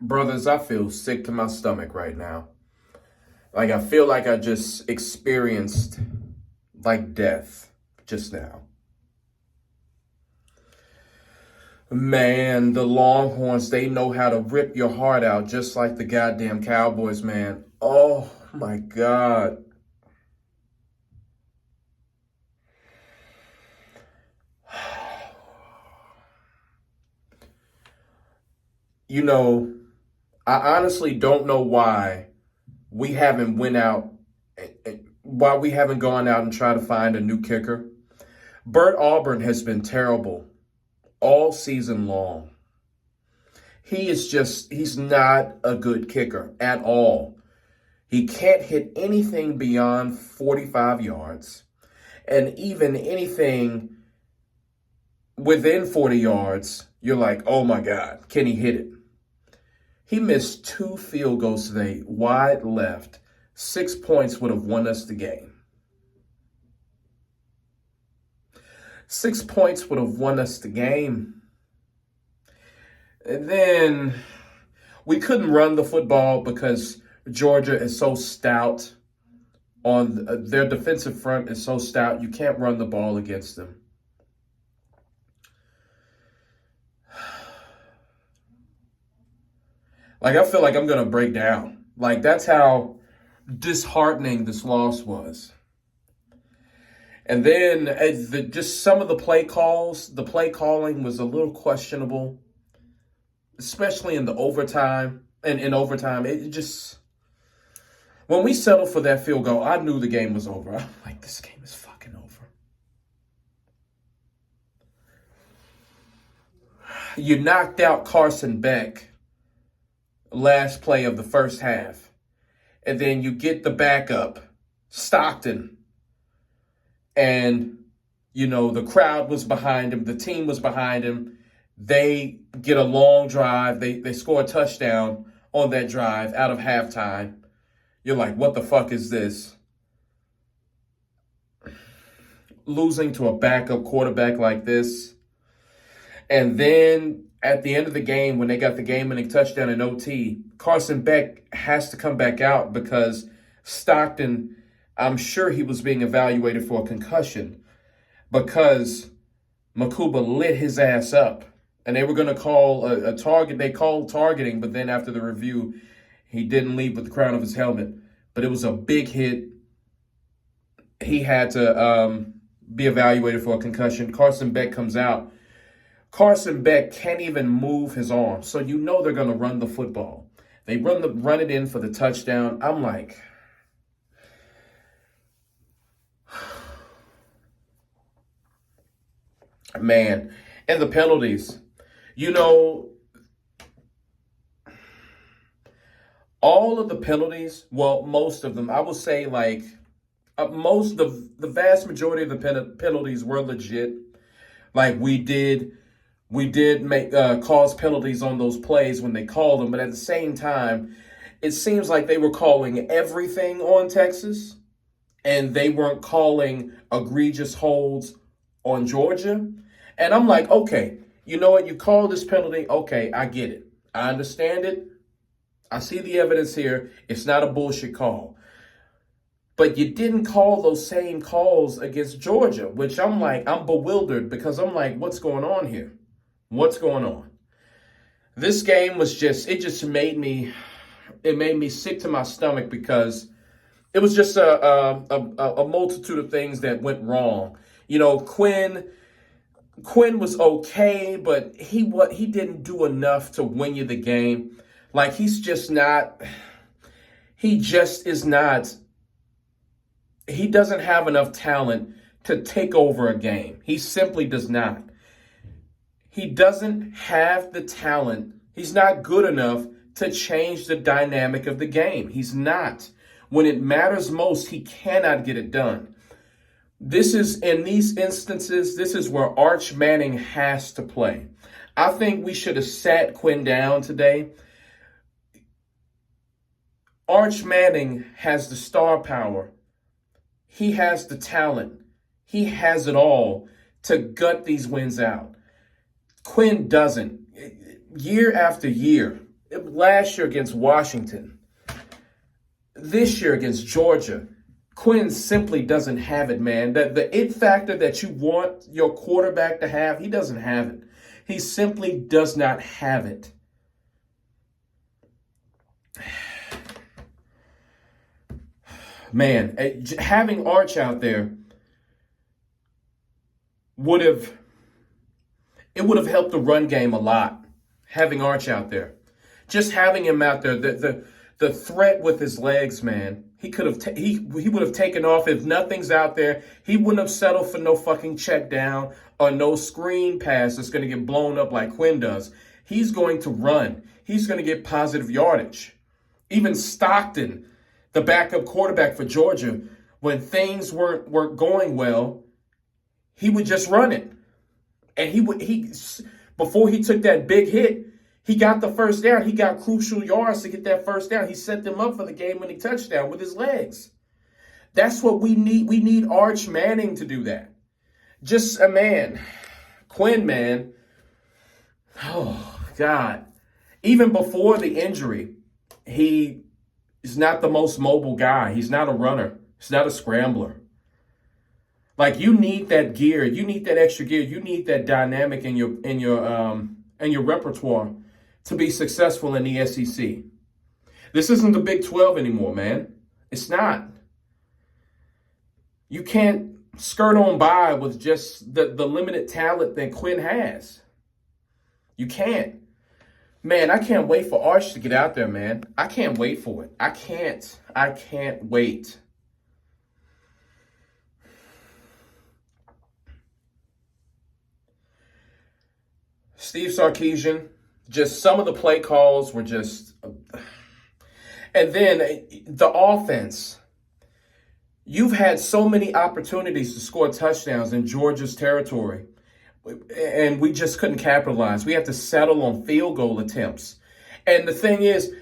Brothers, I feel sick to my stomach right now. Like, I feel like I just experienced, like, death just now. Man, the Longhorns, they know how to rip your heart out just like the goddamn Cowboys, man. Oh, my God. You know, I honestly don't know why we haven't went out, why we haven't gone out and tried to find a new kicker. Bert Auburn has been terrible all season long. He's not a good kicker at all. He can't hit anything beyond 45 yards. And even anything within 40 yards, you're like, oh my God, can he hit it? He missed 2 field goals today, wide left. 6 points would have won us the game. 6 points would have won us the game. And then we couldn't run the football because Georgia is so stout. On their defensive front is so stout, you can't run the ball against them. Like, I feel like I'm going to break down. Like, that's how disheartening this loss was. And then just some of the play calling was a little questionable, especially in the overtime. And in overtime, it just, when we settled for that field goal, I knew the game was over. I'm like, this game is fucking over. You knocked out Carson Beck last play of the first half. And then you get the backup, Stockton. And, the crowd was behind him. The team was behind him. They get a long drive. They score a touchdown on that drive out of halftime. You're like, what the fuck is this? Losing to a backup quarterback like this. And then at the end of the game, when they got the game-winning touchdown in OT, Carson Beck has to come back out because Stockton, I'm sure he was being evaluated for a concussion because Makuba lit his ass up. And they were going to call a target. They called targeting, but then after the review, he didn't leave with the crown of his helmet. But it was a big hit. He had to be evaluated for a concussion. Carson Beck comes out. Carson Beck can't even move his arm. So they're going to run the football. They run it in for the touchdown. I'm like, man. And the penalties. All of the penalties, well, most of them, I would say like the vast majority of the penalties were legit. Like we did make cause penalties on those plays when they called them, but at the same time, it seems like they were calling everything on Texas, and they weren't calling egregious holds on Georgia. And I'm like, okay, you know what? You call this penalty. Okay, I get it. I understand it. I see the evidence here. It's not a bullshit call. But you didn't call those same calls against Georgia, which I'm bewildered because I'm like, what's going on here? What's going on? This game was it made me sick to my stomach because it was just a multitude of things that went wrong. Quinn was okay, but he didn't do enough to win you the game. Like he just is not, he doesn't have enough talent to take over a game. He simply does not. He doesn't have the talent. He's not good enough to change the dynamic of the game. He's not. When it matters most, he cannot get it done. In these instances, this is where Arch Manning has to play. I think we should have sat Quinn down today. Arch Manning has the star power. He has the talent. He has it all to gut these wins out. Quinn doesn't. Year after year, Last year against Washington. This year against Georgia. Quinn simply doesn't have it, man. The it factor that you want your quarterback to have, he doesn't have it. He simply does not have it. Man, having Arch out there would have helped the run game a lot. Having Arch out there, just having him out there, the threat with his legs, man. He could have he would have taken off if nothing's out there. He wouldn't have settled for no fucking check down or no screen pass that's going to get blown up like Quinn does. He's going to run. He's going to get positive yardage. Even Stockton, the backup quarterback for Georgia, when things weren't going well, he would just run it. And he before he took that big hit, he got the first down. He got crucial yards to get that first down. He set them up for the game-winning touchdown with his legs. That's what we need. We need Arch Manning to do that. Just a man. Quinn, man. Oh, God. Even before the injury, he is not the most mobile guy. He's not a runner. He's not a scrambler. Like, you need that gear. You need that extra gear. You need that dynamic in your repertoire to be successful in the SEC. This isn't the Big 12 anymore, man. It's not. You can't skirt on by with just the limited talent that Quinn has. You can't. Man, I can't wait for Arch to get out there, man. I can't wait for it. I can't wait. Steve Sarkisian, just some of the play calls were just... And then the offense. You've had so many opportunities to score touchdowns in Georgia's territory, and we just couldn't capitalize. We had to settle on field goal attempts. And the thing is,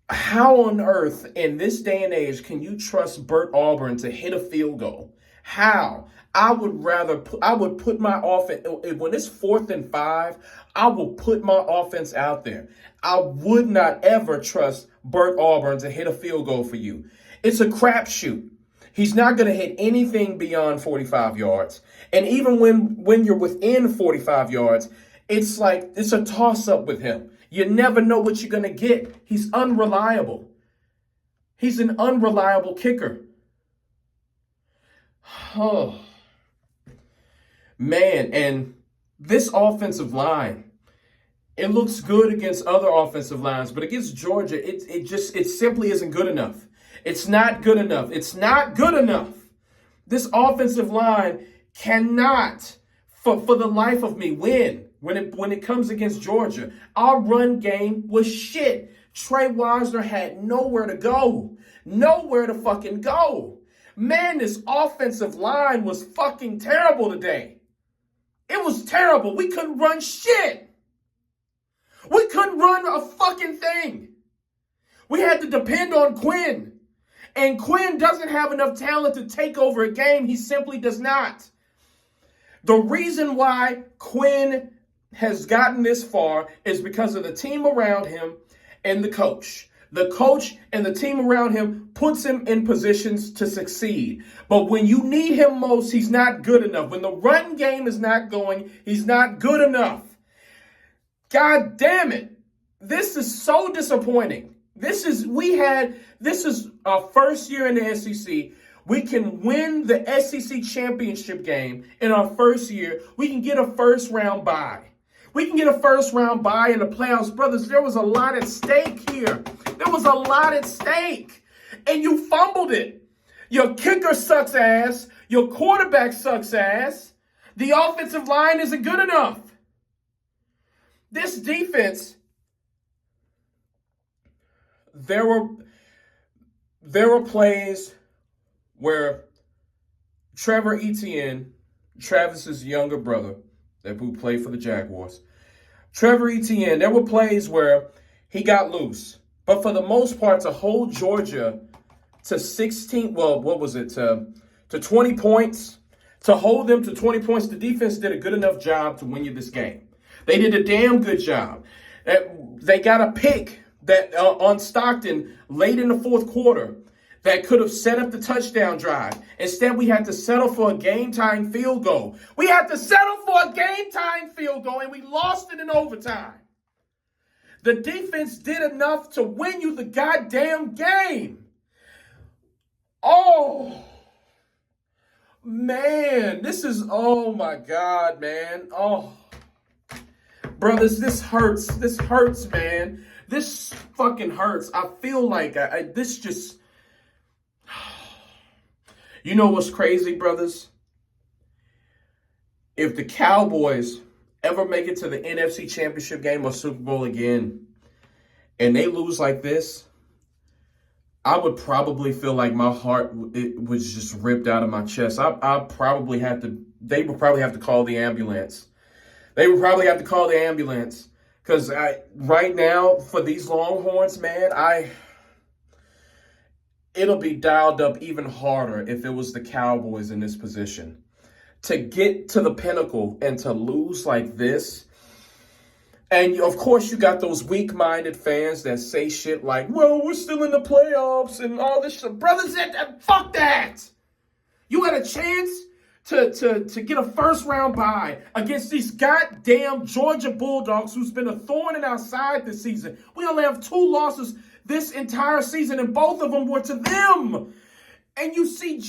how on earth in this day and age can you trust Bert Auburn to hit a field goal? How? I would put my offense, when it's 4th and 5, I will put my offense out there. I would not ever trust Bert Auburn to hit a field goal for you. It's a crapshoot. He's not going to hit anything beyond 45 yards. And even when you're within 45 yards, it's like, it's a toss-up with him. You never know what you're going to get. He's unreliable. He's an unreliable kicker. Oh, man. And this offensive line, it looks good against other offensive lines, but against Georgia, it simply isn't good enough. It's not good enough. It's not good enough. This offensive line cannot, for the life of me, win when it comes against Georgia. Our run game was shit. Trey Wisner had nowhere to go. Nowhere to fucking go. Man, this offensive line was fucking terrible today. It was terrible. We couldn't run shit. We couldn't run a fucking thing. We had to depend on Quinn. And Quinn doesn't have enough talent to take over a game. He simply does not. The reason why Quinn has gotten this far is because of the team around him and the coach. The coach and the team around him puts him in positions to succeed. But when you need him most, he's not good enough. When the run game is not going, he's not good enough. God damn it. This is so disappointing. This is our first year in the SEC. We can win the SEC championship game in our first year. We can get a first round bye. We can get a first round bye in the playoffs. Brothers, there was a lot at stake here. There was a lot at stake. And you fumbled it. Your kicker sucks ass. Your quarterback sucks ass. The offensive line isn't good enough. This defense, there were plays where Trevor Etienne, Travis's younger brother, who played for the Jaguars, Trevor Etienne, there were plays where he got loose. But for the most part, to hold Georgia to 20 points, to hold them to 20 points, the defense did a good enough job to win you this game. They did a damn good job. They got a pick that on Stockton late in the fourth quarter that could have set up the touchdown drive. Instead, we had to settle for a game-tying field goal. We had to settle for a game-tying field goal, and we lost it in overtime. The defense did enough to win you the goddamn game. Oh, man. Oh, my God, man. Oh. Brothers, this hurts. This hurts, man. This fucking hurts. I feel like this just... You know what's crazy, brothers? If the Cowboys ever make it to the NFC Championship game or Super Bowl again, and they lose like this, I would probably feel like my heart was just ripped out of my chest. They would probably have to call the ambulance. They would probably have to call the ambulance. Because right now, for these Longhorns, man, it'll be dialed up even harder if it was the Cowboys in this position. To get to the pinnacle and to lose like this. And, of course, you got those weak-minded fans that say shit like, well, we're still in the playoffs and all this shit. Brothers, fuck that. You had a chance to get a first-round bye against these goddamn Georgia Bulldogs who's been a thorn in our side this season. We only have 2 losses this entire season, and both of them were to them. And you see,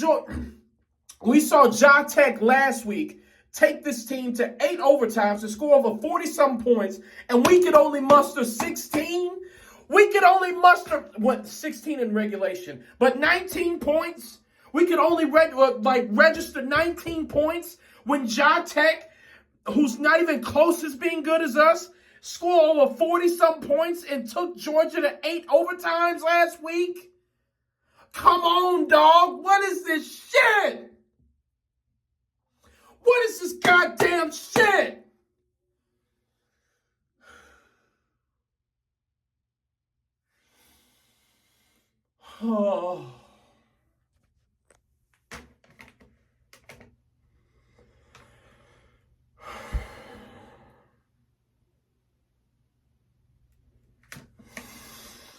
we saw Ja Tech last week take this team to 8 overtimes to score over 40-some points, and we could only muster 16? We could only muster, 16 in regulation, but 19 points? We could only register 19 points when Ja Tech, who's not even close as being good as us, scored over 40-some points and took Georgia to 8 overtimes last week? Come on, dog. What is this shit? What is this goddamn shit? Oh.